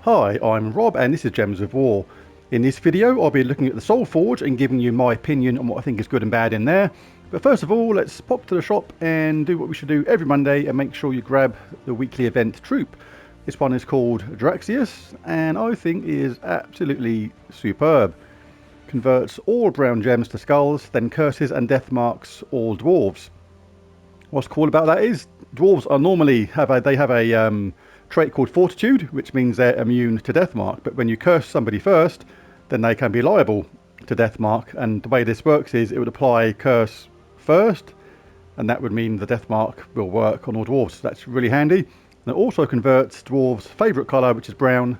Hi, I'm Rob and this is Gems of War. In this video I'll be looking at the Soulforge and giving you my opinion on what I think is good and bad in there. But first of all, let's pop to the shop and do what we should do every Monday and make sure you grab the weekly event troop. This one is called Draxius and I think is absolutely superb. Converts all brown gems to skulls, then curses and death marks all dwarves. What's cool about that is dwarves are normally have a trait called Fortitude, which means they're immune to Deathmark. But when you curse somebody first, then they can be liable to Deathmark. And the way this works is it would apply curse first, and that would mean the Deathmark will work on all dwarves. So that's really handy. And it also converts dwarves' favourite colour, which is brown,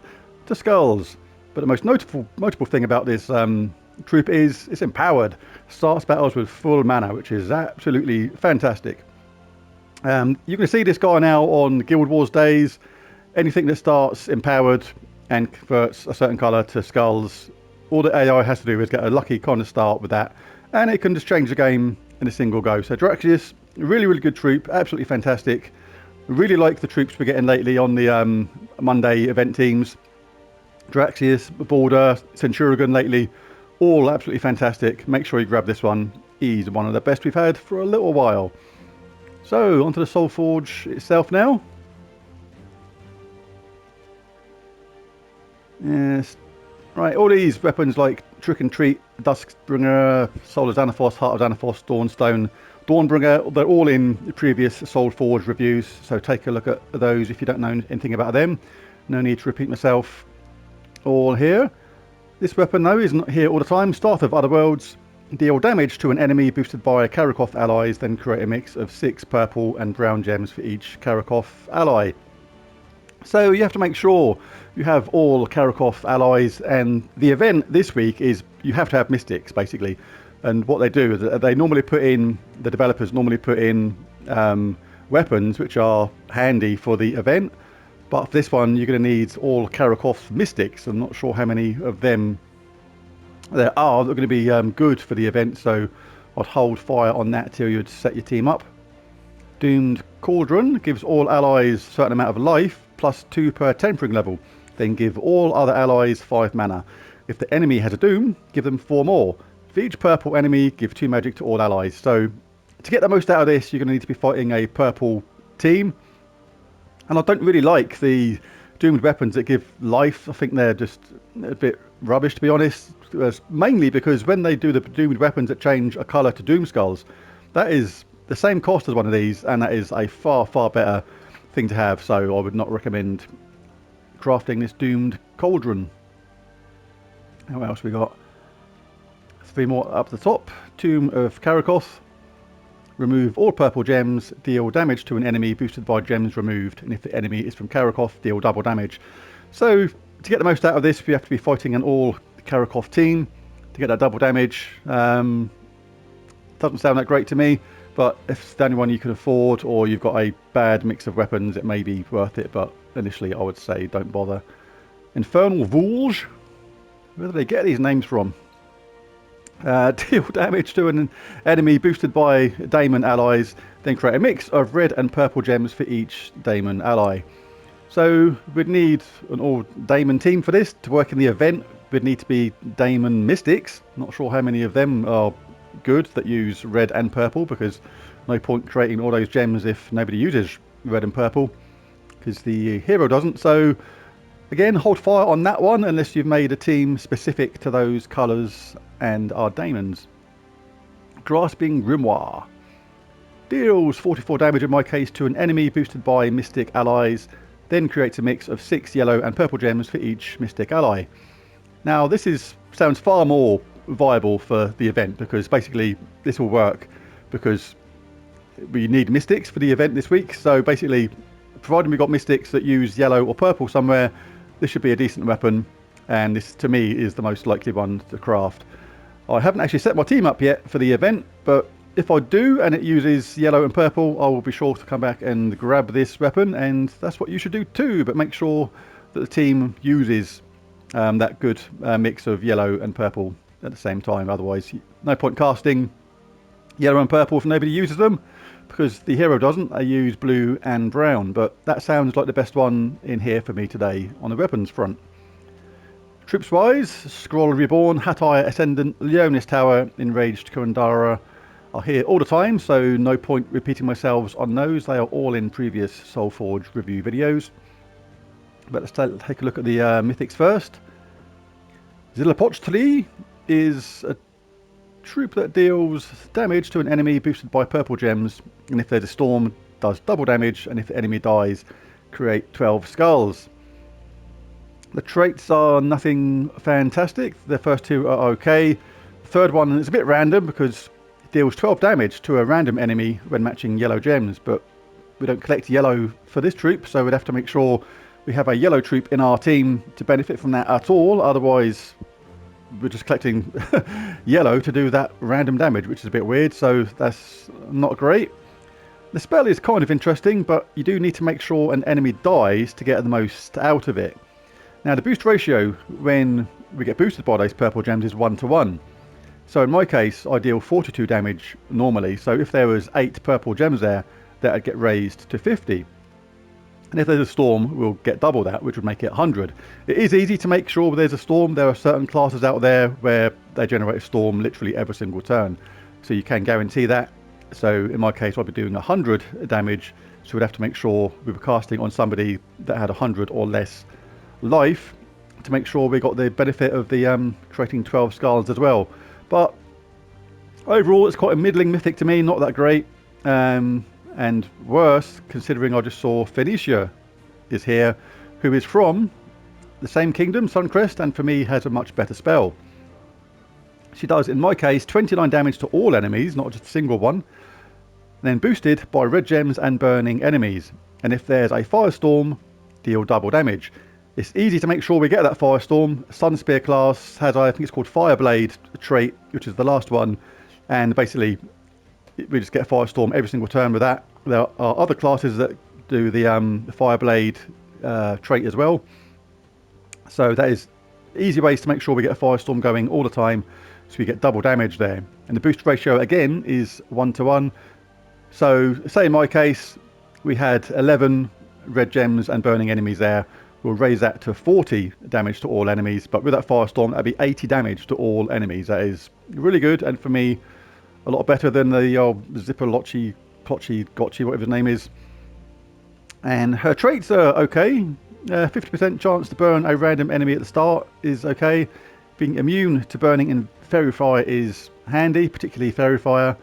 to skulls. But the most notable thing about this troop is it's empowered. Starts battles with full mana, which is absolutely fantastic. You can see this guy now on Guild Wars days. Anything that starts empowered and converts a certain colour to skulls, all the AI has to do is get a lucky kind of start with that, and it can just change the game in a single go. So Draxius, really good troop, absolutely fantastic. Really like the troops we're getting lately on the Monday event teams. Draxius, Border, Centurion lately, all absolutely fantastic. Make sure you grab this one. He's one of the best we've had for a little while. So, onto the Soulforge itself now. Yes. Right, all these weapons like Trick and Treat, Duskbringer, Soul of Xanathos, Heart of Xanathos, Dawnstone, Dawnbringer, they're all in the previous Soulforge reviews, so take a look at those if you don't know anything about them. No need to repeat myself. All here. This weapon though is not here all the time. Start of Other Worlds. Deal damage to an enemy boosted by Karakoth allies, then create a mix of 6 purple and brown gems for each Karakoth ally. So you have to make sure you have all Karakoth allies, and the event this week is you have to have Mythics basically. And what they do is they normally put in, the developers normally put in weapons which are handy for the event. But for this one you're going to need all Karakoth Mythics. I'm not sure how many of them there are that are going to be good for the event, so I'd hold fire on that till you'd set your team up. Doomed Cauldron gives all allies a certain amount of life, plus 2 per tempering level. Then give all other allies 5 mana. If the enemy has a Doom, give them 4 more. For each purple enemy, give 2 magic to all allies. So to get the most out of this, you're going to need to be fighting a purple team. And I don't really like the doomed weapons that give life. I think they're just a bit rubbish, to be honest. Mainly because when they do the doomed weapons that change a colour to Doom Skulls, that is the same cost as one of these, and that is a far better thing to have. So I would not recommend crafting this Doomed Cauldron. And what else we got? 3 more up the top. Tomb of Karakoth. Remove all purple gems, deal damage to an enemy boosted by gems removed, and if the enemy is from Karakoth, deal double damage. So to get the most out of this, we have to be fighting an all Karakoth team to get that double damage. Doesn't sound that great to me, but if it's the only one you can afford, or you've got a bad mix of weapons, it may be worth it, but initially I would say don't bother. Infernal Vulge, where do they get these names from? Deal damage to an enemy boosted by Daemon allies, then create a mix of red and purple gems for each Daemon ally. So we'd need an all Daemon team for this. To work in the event, we'd need to be Daemon Mythics. Not sure how many of them are good that use red and purple, because no point creating all those gems if nobody uses red and purple, because the hero doesn't. So again, hold fire on that one unless you've made a team specific to those colours and are Daemons. Grasping Grimoire. Deals 44 damage in my case to an enemy boosted by Mystic allies, then creates a mix of 6 yellow and purple gems for each Mystic ally. Now this sounds far more viable for the event, because basically this will work because we need Mystics for the event this week. So basically, providing we've got Mystics that use yellow or purple somewhere, this should be a decent weapon, and this to me is the most likely one to craft. I haven't actually set my team up yet for the event, but if I do and it uses yellow and purple, I will be sure to come back and grab this weapon, and that's what you should do too. But make sure that the team uses that good mix of yellow and purple at the same time. Otherwise, no point casting yellow and purple if nobody uses them, because the hero doesn't. I use blue and brown, but that sounds like the best one in here for me today on the weapons front. Troops wise, Scroll Reborn, Hatai Ascendant, Leonis Tower, Enraged Kurandara are here all the time, so no point repeating myself on those. They are all in previous Soulforge review videos. But let's take a look at the Mythics first. Zilopochtli is a troop that deals damage to an enemy boosted by purple gems, and if there's a storm, does double damage, and if the enemy dies, create 12 skulls. The traits are nothing fantastic. The first two are okay. The third one is a bit random because it deals 12 damage to a random enemy when matching yellow gems, but we don't collect yellow for this troop, so we'd have to make sure we have a yellow troop in our team to benefit from that at all. Otherwise, we're just collecting yellow to do that random damage, which is a bit weird, so that's not great. The spell is kind of interesting, but you do need to make sure an enemy dies to get the most out of it. Now, the boost ratio when we get boosted by those purple gems is 1:1. So in my case, I deal 42 damage normally, so if there was 8 purple gems there, that would get raised to 50. And if there's a storm, we'll get double that, which would make it 100. It is easy to make sure there's a storm. There are certain classes out there where they generate a storm literally every single turn. So you can guarantee that. So in my case, I'll be doing 100 damage. So we'd have to make sure we were casting on somebody that had 100 or less life to make sure we got the benefit of the creating 12 skulls as well. But overall, it's quite a middling mythic to me, not that great. And worse, considering I just saw Phoenicia is here, who is from the same kingdom, Suncrest, and for me has a much better spell. She does, in my case, 29 damage to all enemies, not just a single one, and then boosted by red gems and burning enemies. And if there's a firestorm, deal double damage. It's easy to make sure we get that firestorm. Sunspear class has, I think it's called Fireblade trait, which is the last one, and basically we just get a firestorm every single turn with that. There are other classes that do the Fireblade trait as well. So that is easy ways to make sure we get a firestorm going all the time, so we get double damage there. And the boost ratio again is 1:1. So say in my case we had 11 red gems and burning enemies there. We'll raise that to 40 damage to all enemies, but with that firestorm that'd be 80 damage to all enemies. That is really good, and for me a lot better than the old Zipperlocci, Plotchy, Gotchi, whatever his name is. And her traits are okay. 50% chance to burn a random enemy at the start is okay. Being immune to burning in Fairy Fire is handy, particularly Fairy Fire.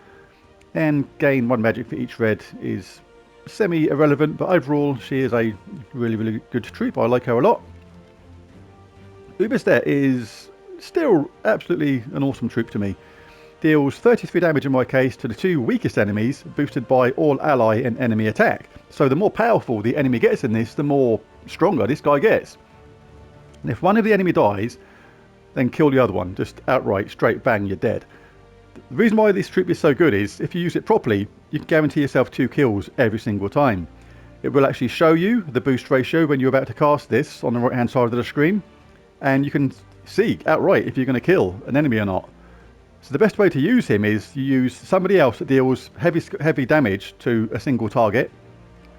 And gain 1 magic for each red is semi-irrelevant, but overall she is a really, really good troop. I like her a lot. Ubistet is still absolutely an awesome troop to me. Deals 33 damage in my case to the 2 weakest enemies, boosted by all ally and enemy attack. So the more powerful the enemy gets in this, the more stronger this guy gets. And if one of the enemy dies, then kill the other one. Just outright, straight bang, you're dead. The reason why this troop is so good is, if you use it properly, you can guarantee yourself 2 kills every single time. It will actually show you the boost ratio when you're about to cast this on the right hand side of the screen, and you can see outright if you're going to kill an enemy or not. So the best way to use him is you use somebody else that deals heavy damage to a single target,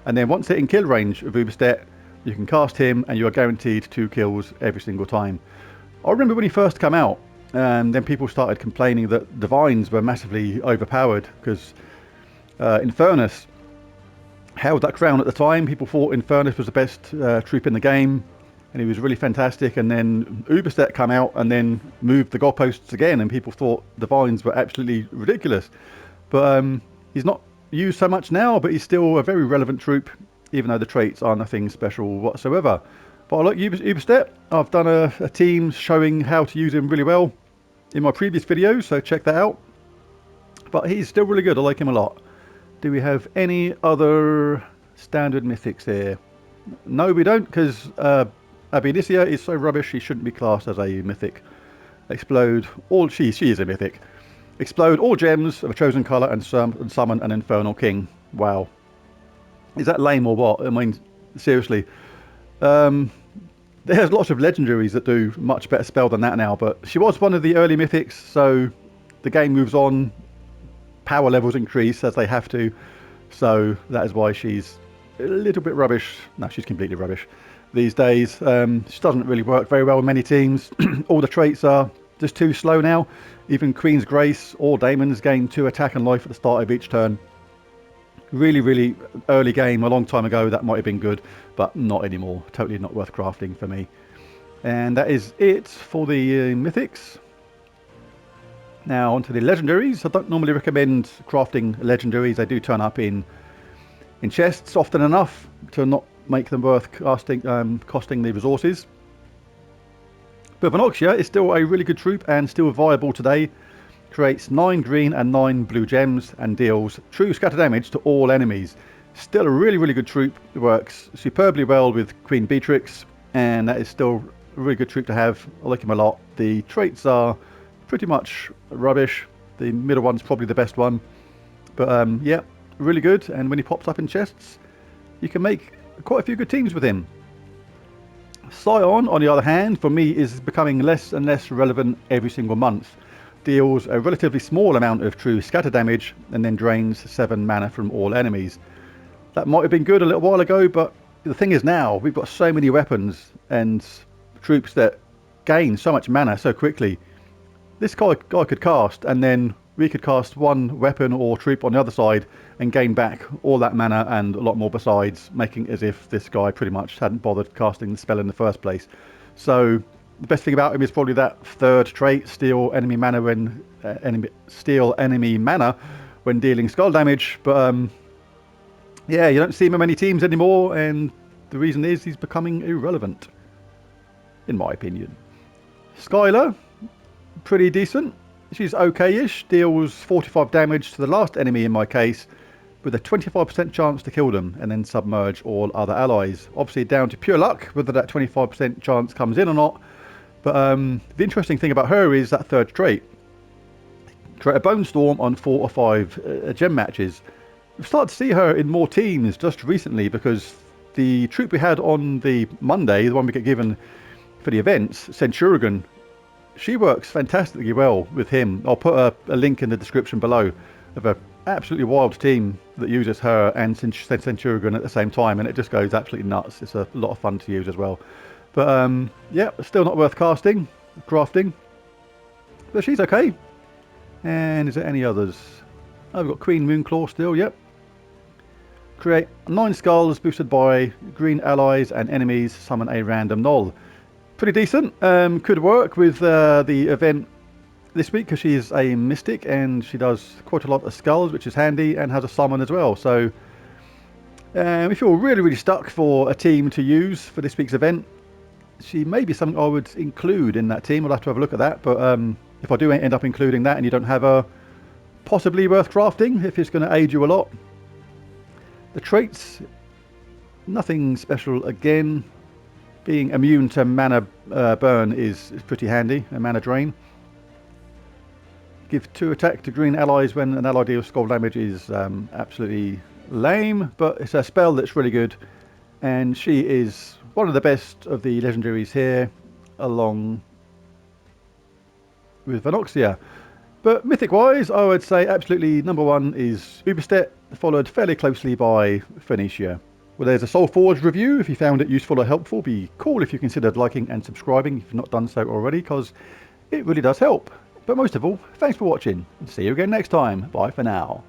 and then once they're in kill range of Ubistet, you can cast him and you are guaranteed 2 kills every single time. I remember when he first came out, and then people started complaining that Divines were massively overpowered because Infernus held that crown at the time. People thought Infernus was the best troop in the game, and he was really fantastic. And then Ubistet came out and then moved the goalposts again, and people thought Divines were absolutely ridiculous. But he's not used so much now, but he's still a very relevant troop, even though the traits are nothing special whatsoever. But I like Ubistet. I've done a team showing how to use him really well in my previous videos, so check that out. But he's still really good. I like him a lot. Do we have any other standard mythics here? No, we don't, because Abinicia is so rubbish he shouldn't be classed as a mythic. Explode all... She is a mythic. Explode all gems of a chosen colour and summon an infernal king. Wow. Is that lame or what? I mean, seriously. There's lots of legendaries that do much better spell than that now, but she was one of the early mythics, so the game moves on. Power levels increase as they have to. So that is why she's a little bit rubbish. No, she's completely rubbish these days. She doesn't really work very well with many teams. All the traits are just too slow now. Even Queen's Grace or Daemons gain 2 attack and life at the start of each turn. Really, really early game, a long time ago, that might have been good, but not anymore. Totally not worth crafting for me. And that is it for the Mythics. Now onto the Legendaries. I don't normally recommend crafting Legendaries. They do turn up in chests often enough to not make them worth costing the resources. But Venoxia is still a really good troop and still viable today. Creates 9 green and 9 blue gems and deals true scatter damage to all enemies. Still a really, really good troop. It works superbly well with Queen Beatrix, and that is still a really good troop to have. I like him a lot. The traits are pretty much rubbish. The middle one's probably the best one. But yeah, really good. And when he pops up in chests, you can make quite a few good teams with him. Scion, on the other hand, for me is becoming less and less relevant every single month. Deals a relatively small amount of true scatter damage and then drains 7 mana from all enemies. That might have been good a little while ago, but the thing is now we've got so many weapons and troops that gain so much mana so quickly. This guy could cast, and then we could cast one weapon or troop on the other side and gain back all that mana and a lot more besides, making it as if this guy pretty much hadn't bothered casting the spell in the first place. So the best thing about him is probably that 3rd trait, steal enemy mana when dealing skull damage. But yeah, you don't see him in many teams anymore, and the reason is he's becoming irrelevant, in my opinion. Skylar, pretty decent. She's okay-ish, deals 45 damage to the last enemy in my case, with a 25% chance to kill them and then submerge all other allies. Obviously down to pure luck whether that 25% chance comes in or not. But the interesting thing about her is that 3rd trait. Create a Bone Storm on 4 or 5 gem matches. We've started to see her in more teams just recently, because the troop we had on the Monday, the one we get given for the events, Centurion, she works fantastically well with him. I'll put a link in the description below of an absolutely wild team that uses her and Centurion at the same time, and it just goes absolutely nuts. It's a lot of fun to use as well. But yeah, still not worth crafting, but she's okay. And is there any others? Oh, we've got Queen Moonclaw still, yep. Create 9 skulls boosted by green allies and enemies, summon a random null. Pretty decent. Could work with the event this week because she's a mystic and she does quite a lot of skulls, which is handy, and has a summon as well. So if you're really, really stuck for a team to use for this week's event, she may be something I would include in that team. I'll have to have a look at that. But if I do end up including that and you don't have her, possibly worth crafting if it's going to aid you a lot. The traits, nothing special again. Being immune to mana burn is pretty handy, a mana drain. Give 2 attack to green allies when an ally deals skull damage is absolutely lame, but it's a spell that's really good, and she is one of the best of the legendaries here, along with Venoxia. But mythic wise, I would say absolutely number 1 is Uberstet, followed fairly closely by Phoenicia. Well, there's a Soulforge review. If you found it useful or helpful, be cool if you considered liking and subscribing if you've not done so already, because it really does help. But most of all, thanks for watching, and see you again next time. Bye for now.